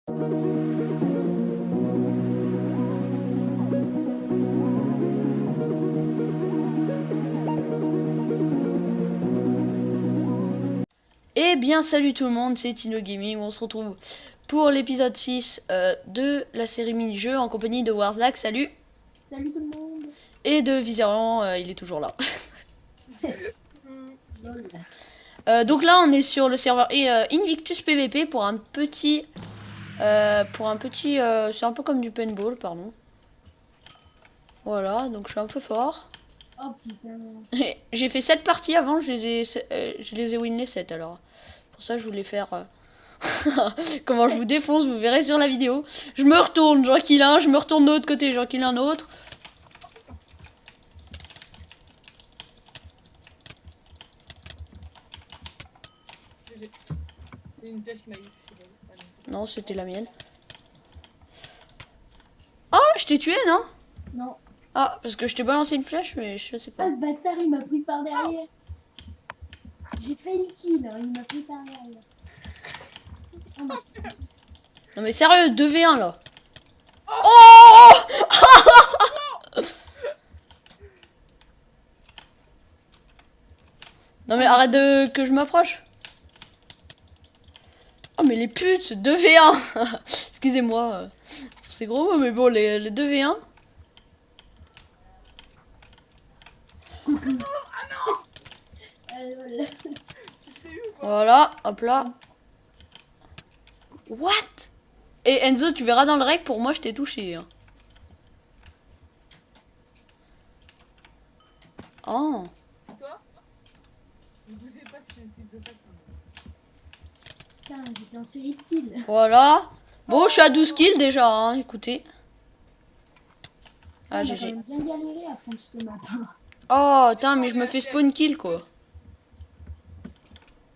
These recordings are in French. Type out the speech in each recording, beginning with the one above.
Eh bien salut tout le monde, c'est Tino Gaming, on se retrouve pour l'épisode 6 de la série mini-jeux en compagnie de Warzak, salut. Salut tout le monde. Et de Viseran, il est toujours là. Donc là on est sur le serveur Invictus PVP pour un petit... c'est un peu comme du paintball, pardon. Voilà, donc je suis un peu fort. Oh putain. J'ai fait 7 parties avant, je les ai win les 7 alors. Pour ça je voulais faire... comment je vous défonce, vous verrez sur la vidéo. Je me retourne, j'en kill un, je me retourne de l'autre côté, j'en kill un autre. C'est une flèche qui m'a eu. Non, c'était la mienne. Ah, je t'ai tué, non? Non. Ah, parce que je t'ai balancé une flèche, mais je sais Ah pas. le bâtard il m'a pris par derrière. J'ai failli kill, hein, il m'a pris par derrière. Oh, non. Non mais sérieux, 2v1 là. Oh non mais arrête de que je m'approche. Oh mais les putes, 2v1. Excusez-moi, c'est gros mots, mais bon, les 2v1. Voilà. Voilà, hop là. What? Et Enzo, tu verras dans le rec, pour moi je t'ai touché. Hein. Oh. C'est toi? Ne bougez pas si je ne cible pas. Putain, j'étais en série de kills. Voilà. Bon, je suis à 12 kills déjà, hein, écoutez. Ah, On a quand GG. même bien galéré à prendre ce map. Oh, putain, mais je me fais spawn kill, quoi.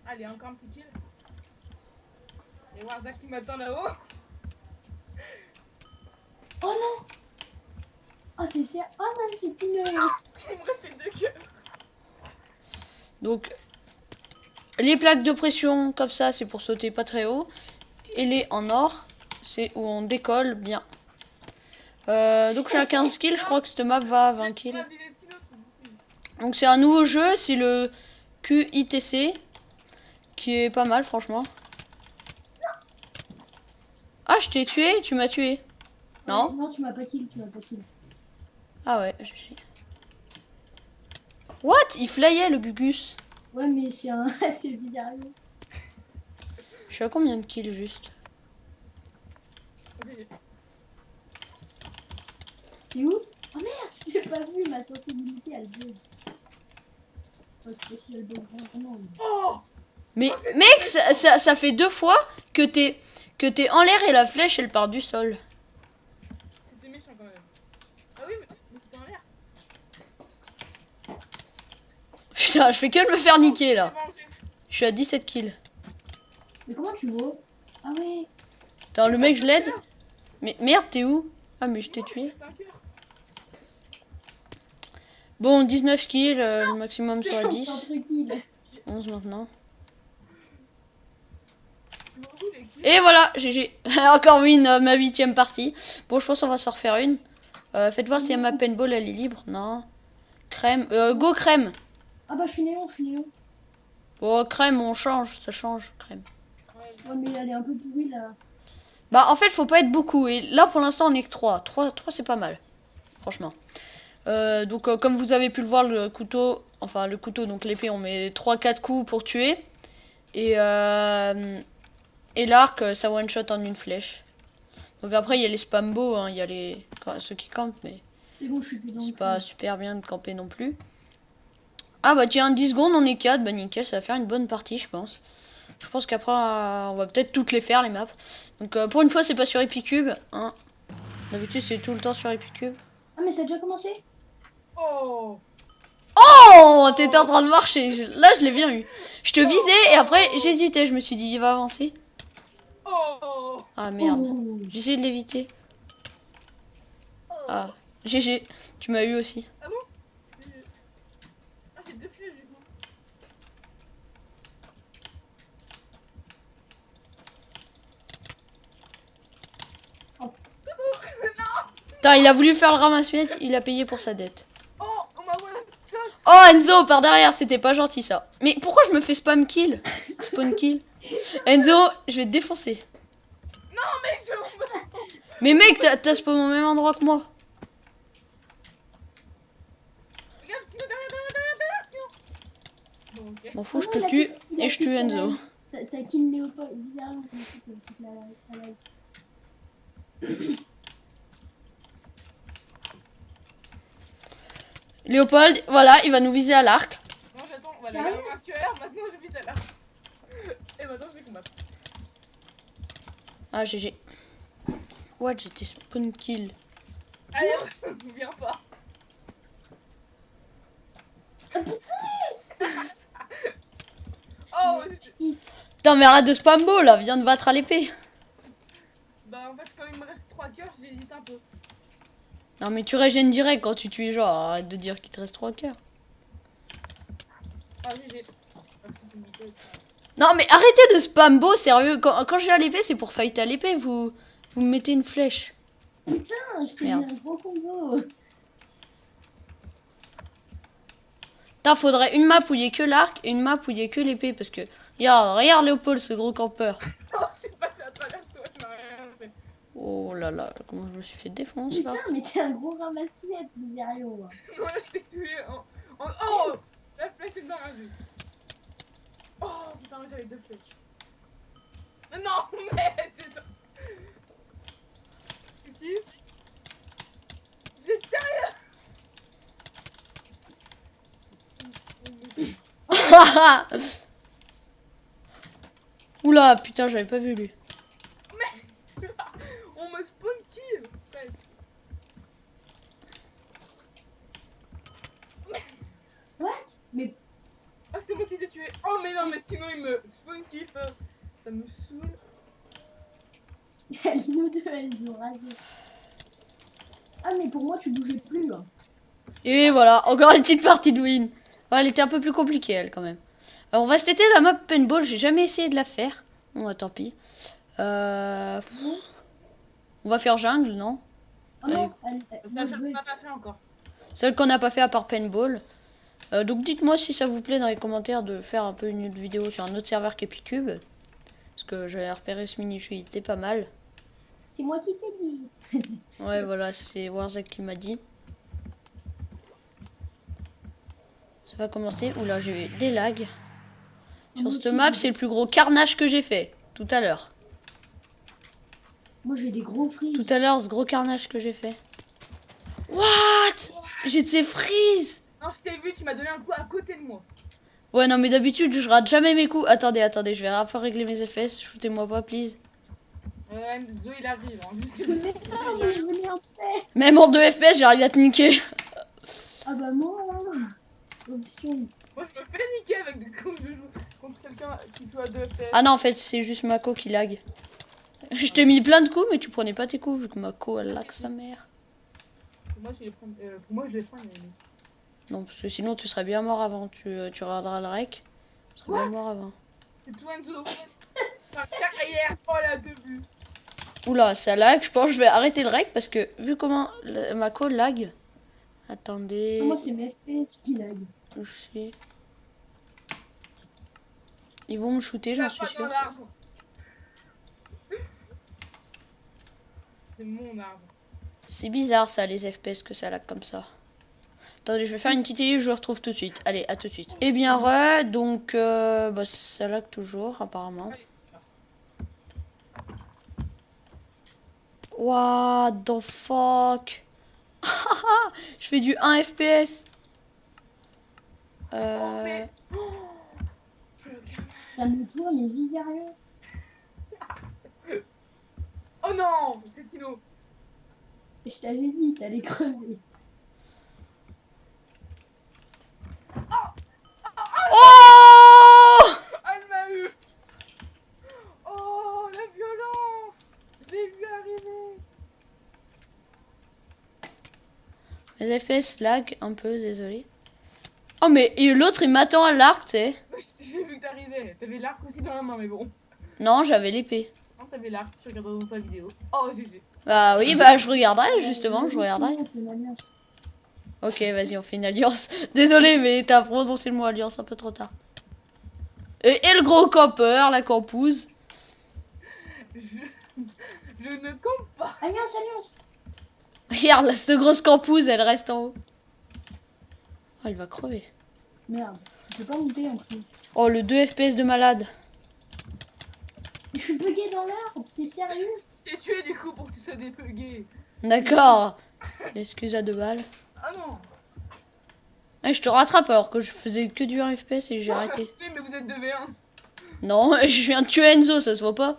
Allez, encore un petit kill. Et Warzak qui m'attend là-haut. Oh non. Oh t'es sérieux. Oh non mais c'est Tino. Il me restait 2 cœurs. Donc, les plaques de pression, comme ça, c'est pour sauter pas très haut. Et les en or, c'est où on décolle bien. Donc, je suis à 15 kills, je crois que cette map va à 20 kills. Donc, c'est un nouveau jeu, c'est le QITC, qui est pas mal, franchement. Ah, je t'ai tué, tu m'as tué. Non? Non tu m'as pas kill, tu m'as pas kill. Ah ouais, GG. What? Il flyait, le Gugus. Ouais mais c'est un... c'est bizarre. Je suis à combien de kills, juste? T'es où? Oh merde, j'ai pas vu ma sensibilité elle bug. Oh, je sais pas si elle bug vraiment. Oh! Mais mec, ça fait 2 fois que t'es en l'air et la flèche elle part du sol. C'était méchant quand même. Ah oui, mais c'était en l'air. Putain, je fais que de me faire niquer là. Je suis à 17 kills. Mais comment tu vois? Ah ouais. Attends, le mec je l'aide. Mais merde, t'es où? Ah mais je t'ai tué. Bon, 19 kills, le maximum soit 10. 11 maintenant. Et voilà, GG. Encore win, ma 8ème partie. Bon, je pense qu'on va s'en refaire une. Faites voir si ma paintball elle est libre. Non. Crème. Go crème. Ah bah je suis néon, je suis néon. Oh, crème, on change, ça change, crème. Ouais mais elle est un peu pourrie là. Bah en fait faut pas être beaucoup et là pour l'instant on est que 3 c'est pas mal franchement donc comme vous avez pu le voir le couteau donc l'épée on met 3-4 coups pour tuer et l'arc ça one shot en une flèche donc après il y a les spambos hein, il y a ceux qui campent mais C'est bon je suis plus dans c'est le pas super bien de camper non plus. Ah bah tiens 10 secondes on est 4 bah nickel ça va faire une bonne partie je pense. Je pense qu'après, on va peut-être toutes les faire, les maps. Donc, pour une fois, c'est pas sur Epicube. Hein. D'habitude, c'est tout le temps sur Epicube. Ah mais ça a déjà commencé? Oh! Oh, t'étais en train de marcher. Là, je l'ai bien eu. Je te visais et après, j'hésitais. Je me suis dit, il va avancer. Oh! Ah, merde. Oh. J'essaie de l'éviter. Ah, GG. Tu m'as eu aussi. Ah bon? Ah, j'ai 2 flèches du coup. Putain, il a voulu faire le ramasse-miettes, il a payé pour sa dette. Oh, on m'a one shot. Oh Enzo, par derrière, c'était pas gentil ça. Mais pourquoi je me fais spam kill? Spawn kill. Enzo, je vais te défoncer. Non, mais je... Mais mec, t'as spawn au même endroit que moi. Regarde, Tino, derrière, Tino. Bon, ok. M'en fous, je Oh, te il a tue kill- il a et je kill tue sa Enzo. live. T'as kill Léopold. Bizarrement, je me suis dit, la live. Léopold, voilà, il va nous viser à l'arc. Non, j'attends, voilà, Sérieux? il y a un tueur, maintenant je vis à là. Et maintenant je vais combattre. Ah, GG. What, j'étais spawn kill. Allez, viens pas. Oh, Putain, mais arrête de spam ball là, viens de battre à l'épée. bah en fait, quand il me reste 3 cœurs, j'hésite un peu. Non, mais tu régènes direct quand tu tues, genre, arrête de dire qu'il te reste 3 cœurs. Ah, GG. Non, mais arrêtez de spam beau, sérieux. Quand je vais à l'épée, c'est pour fight à l'épée. Vous me mettez une flèche. Putain, je t'ai mis Merde. un gros combo. Putain, faudrait une map où il y ait que l'arc et une map où il y ait que l'épée. Parce que, regarde Léopold, ce gros campeur. Oh, c'est passé à travers toi, je n'ai rien fait. Oh là là, comment je me suis fait défoncer là. Putain, mais t'es un gros ramasse-miettes, Miserio. Non, là, je t'ai tué en... Oh, la flèche est barragée. Oh, putain, j'avais 2 flèches. Non, mais c'est... Qui? Vous êtes sérieux? Oula, putain, j'avais pas vu lui. On me spawn kill presque. What? Mais Ah, c'est moi qui t'ai tué. Oh, mais non, mais Tino, il me spawn kill, ça me saoule. nous deux, elles ont rasé. Ah, mais pour moi, tu bougeais plus, là. Et voilà, encore une petite partie de win. Ouais, elle était un peu plus compliquée, elle, quand même. Alors, on va se têter la map paintball. J'ai jamais essayé de la faire. Bon, bah, tant pis. On va faire jungle, non? Oh non, elle, C'est la seule qu'on n'a pas fait encore. Celle qu'on n'a pas fait à part paintball. Donc, dites-moi si ça vous plaît dans les commentaires de faire un peu une autre vidéo sur un autre serveur qu'Epicube. Parce que j'avais repéré ce mini-jeu, il était pas mal. c'est moi qui t'ai dit. Ouais, voilà, c'est Warzak qui m'a dit. Ça va commencer. Oula, j'ai eu des lags. Sur Moi cette aussi, map, j'ai- c'est le plus gros carnage que j'ai fait tout à l'heure. Moi, j'ai des gros frites. Tout à l'heure, ce gros carnage que j'ai fait. What? J'ai de ces freeze. Non, je t'ai vu, tu m'as donné un coup à côté de moi. Ouais, non, mais d'habitude, je rate jamais mes coups. Attendez, je vais un peu régler mes FPS. Shootez-moi pas, please. Zo, il arrive. Hein. Mais ça, moi, je voulais en faire. Même en 2 FPS, j'arrive à te niquer. Ah bah moi, hein. Option. Moi, je me fais niquer avec des coups. Je joue contre quelqu'un qui joue à 2 FPS. Ah non, en fait, c'est juste Mako qui lag. Je t'ai mis plein de coups, mais tu prenais pas tes coups vu que Mako, elle lag sa mère. Pour moi, je les prends. Pour moi, je les prends. Mais... Non, parce que sinon, tu serais bien mort avant. Tu regarderas le rec. Tu serais bien What? mort avant. C'est toi, Enzo. Ta carrière. Oh, la 2 buts. Oula, ça lag. Je pense que je vais arrêter le rec parce que vu comment Mako lag. Attendez. Moi, c'est mes FPS qui lag. Je sais. Ils vont me shooter, j'en suis Pas sûre. dans l'arbre. C'est mon arbre. C'est bizarre ça, les FPS, que ça lag comme ça. Attendez, je vais faire une petite idée, je vous retrouve tout de suite. Allez, à tout de suite. Eh bien, donc, bah, ça lag toujours, apparemment. What the fuck? Je fais du 1 FPS. mais- Calme-toi, mais Miserio. Oh non, c'est Tino. Je t'avais dit, t'allais crever. Oh! Ah, elle m'a eu. Oh, la violence. Je l'ai vu arriver. Les FPS lag un peu, désolé. Oh, mais et l'autre, il m'attend à l'arc, tu sais. J'ai vu que t'arrivais. T'avais l'arc aussi dans la main, mais bon. Non, j'avais l'épée. Non, t'avais avait l'air, tu regarderas dans ta vidéo. Oh, GG. Bah oui, bah je regarderai, justement, je regarderai. Sinon, on fait une alliance. Ok, vas-y, on fait une alliance. Désolé, mais t'as prononcé le mot alliance un peu trop tard. Et le gros campeur, la campouse. Je ne compte pas. Alliance, alliance. Regarde, là, cette grosse campouse, elle reste en haut. Oh, elle va crever. Merde, je peux pas monter en plus. Oh, le 2 FPS de malade. Je suis bugué dans l'arbre, t'es sérieux? J'ai tué du coup pour que tu sois débugué. D'accord. L'excuse à 2 balles. Ah non. Eh, je te rattrape alors que je faisais que du 1 FPS et j'ai arrêté. Oui, mais vous êtes 2v1. Non, je viens de tuer Enzo, ça se voit pas.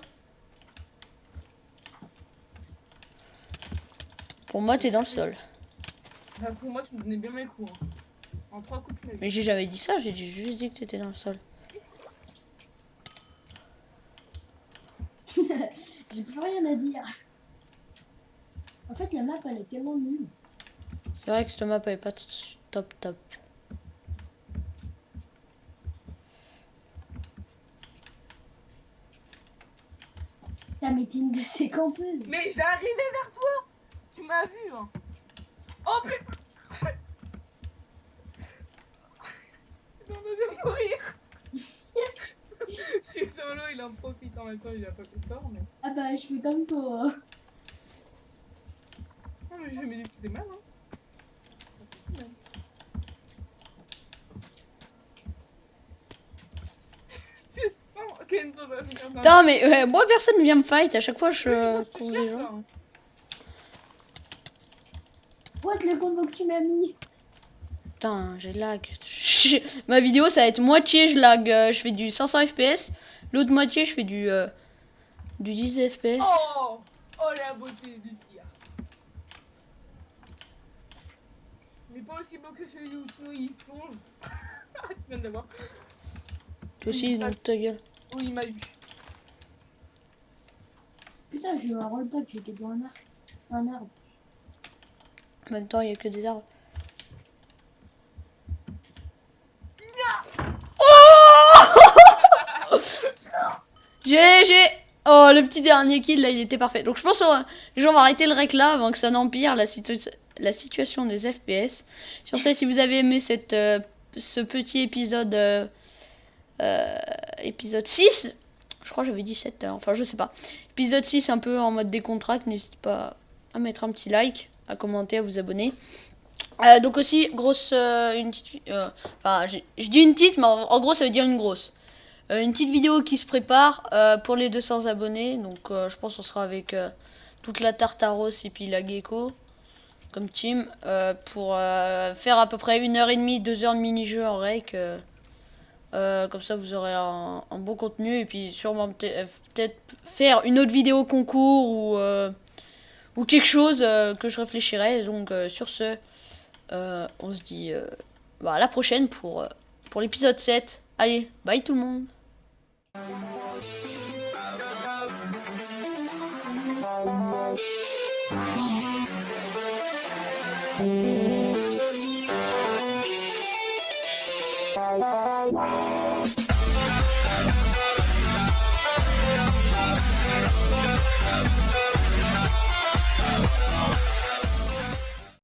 Pour moi, t'es dans le sol. Bah, pour moi, tu me donnais bien mes coups. Hein. En 3 coups, tu m'as eu. Mais j'ai jamais dit ça, j'ai juste dit que t'étais dans le sol. J'ai plus rien à dire. En fait, la map, elle est tellement nulle. C'est vrai que cette map elle est pas top top. T'as mis une de ces campeuses. Mais j'arrivais vers toi. Tu m'as vu. Hein. Oh putain. Non, mais je vais mourir. Je suis dans l'eau, il en profite en même temps, il a pas fait peur, mais. Ah bah, je fais comme toi. Non, mais je me dis que c'était mal, hein. Je sens qu'Enzo va venir dans Putain, mais moi personne ne vient me fight, à chaque fois Oui, je moi, te course des cherche, gens. là, hein. What, le combo que tu m'as mis? Putain, j'ai lag. Ma vidéo ça va être moitié je lag, je fais du 500 FPS, l'autre moitié je fais du 10 FPS. Oh, oh la beauté du tir. Mais pas aussi beau que celui où sinon il plonge. Tu viens de le voir. Toi aussi, dans ta gueule. Oh, il m'a eu. Putain, j'ai eu un rollback, j'étais dans un arbre. En même temps, il y a que des arbres. Oh GG. Oh, le petit dernier kill, là, il était parfait. Donc, je pense que les gens vont arrêter le rec là avant que ça n'empire la situation des FPS. Sur ce, si vous avez aimé ce petit épisode, épisode 6, je crois que j'avais dit 7, enfin, je sais pas. Épisode 6, un peu en mode décontracte, n'hésitez pas à mettre un petit like, à commenter, à vous abonner. Donc aussi, grosse, une petite, enfin, je dis une petite, mais en gros, ça veut dire une grosse. Une petite vidéo qui se prépare pour les 200 abonnés. Donc je pense qu'on sera avec toute la Tartaros et puis la Gecko comme team pour faire à peu près 1h30, 2 heures de mini-jeu en rec. Comme ça vous aurez un bon contenu et puis sûrement peut-être faire une autre vidéo concours ou quelque chose que je réfléchirai. Donc sur ce, on se dit à la prochaine pour l'épisode 7. Allez, bye tout le monde. La la la.